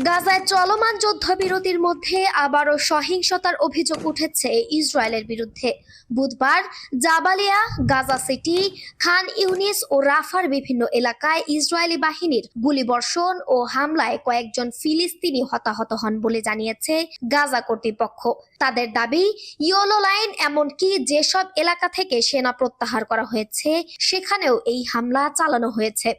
গাজায় চলমান যুদ্ধবিরতির মধ্যে আবারও সহিংসতার অভিযোগ উঠেছে ইসরায়েলের বিরুদ্ধে। বুধবার জাবালিয়া, গাজা সিটি, খান ইউনিস ও রাফার বিভিন্ন এলাকায় ইসরায়েলি বাহিনীর গুলিবর্ষণ ও হামলায় কয়েকজন ফিলিস্তিনি হতাহত হন বলে জানিয়েছে গাজা কর্তৃপক্ষ। তাদের দাবি, ইয়েলো লাইন এমনকি যেসব এলাকা থেকে সেনা প্রত্যাহার করা হয়েছে সেখানেও এই হামলা চালানো হয়েছে।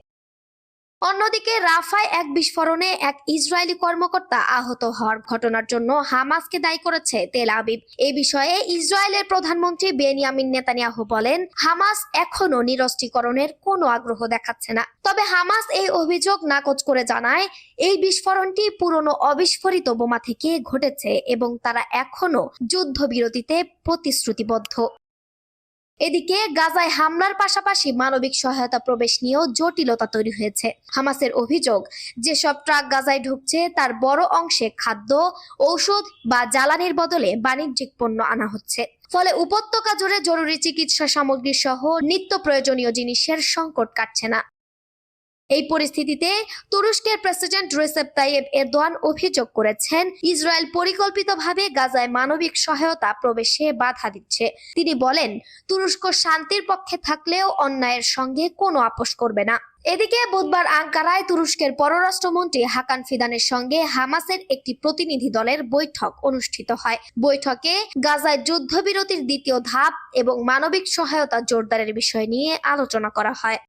অন্যদিকে রাফায় এক বিস্ফোরণে এক ইসরায়েলি কর্মকর্তা আহত হওয়ার ঘটনার জন্য হামাসকে দায়ী করেছে তেল আবিব। এ বিষয়ে ইসরায়েলের প্রধানমন্ত্রী বেনিয়ামিন নেতানিয়াহু বলেন, হামাস এখনো নিরস্ত্রীকরণের কোনো আগ্রহ দেখাচ্ছে না। তবে হামাস এই অভিযোগ নাকচ করে জানায়, এই বিস্ফোরণটি পুরনো অবিস্ফোরিত বোমা থেকে ঘটেছে এবং তারা এখনো যুদ্ধবিরতিতে প্রতিশ্রুতিবদ্ধ। এদিকে গাজায় হামলার পাশাপাশি মানবিক সহায়তা প্রবেশ নিয়েও জটিলতা তৈরি হয়েছে। হামাসের অভিযোগ, যেসব ট্রাক গাজায় ঢুকছে তার বড় অংশে খাদ্য, ঔষধ বা জ্বালানির বদলে বাণিজ্যিক পণ্য আনা হচ্ছে। ফলে উপত্যকা জুড়ে জরুরি চিকিৎসা সামগ্রী সহ নিত্য প্রয়োজনীয় জিনিসের সংকট কাটছে না। এই পরিস্থিতিতে তুরস্কের প্রেসিডেন্ট রিসেপ তাইয়েব এরদোয়ান অভিযোগ করেছেন, ইসরায়েল পরিকল্পিতভাবে গাজায় মানবিক সহায়তা প্রবেশে বাধা দিচ্ছে। তিনি বলেন, তুরস্ক শান্তির পক্ষে থাকলেও অন্যায়ের সঙ্গে কোনো আপোষ করবে না। এদিকে বুধবার আঙ্কারায় তুরস্কের পররাষ্ট্রমন্ত্রী হাকান ফিদানের সঙ্গে হামাসের একটি প্রতিনিধি দলের বৈঠক অনুষ্ঠিত হয়। বৈঠকে গাজায় যুদ্ধবিরতির দ্বিতীয় ধাপ এবং মানবিক সহায়তা জোরদারের বিষয় নিয়ে আলোচনা করা হয়।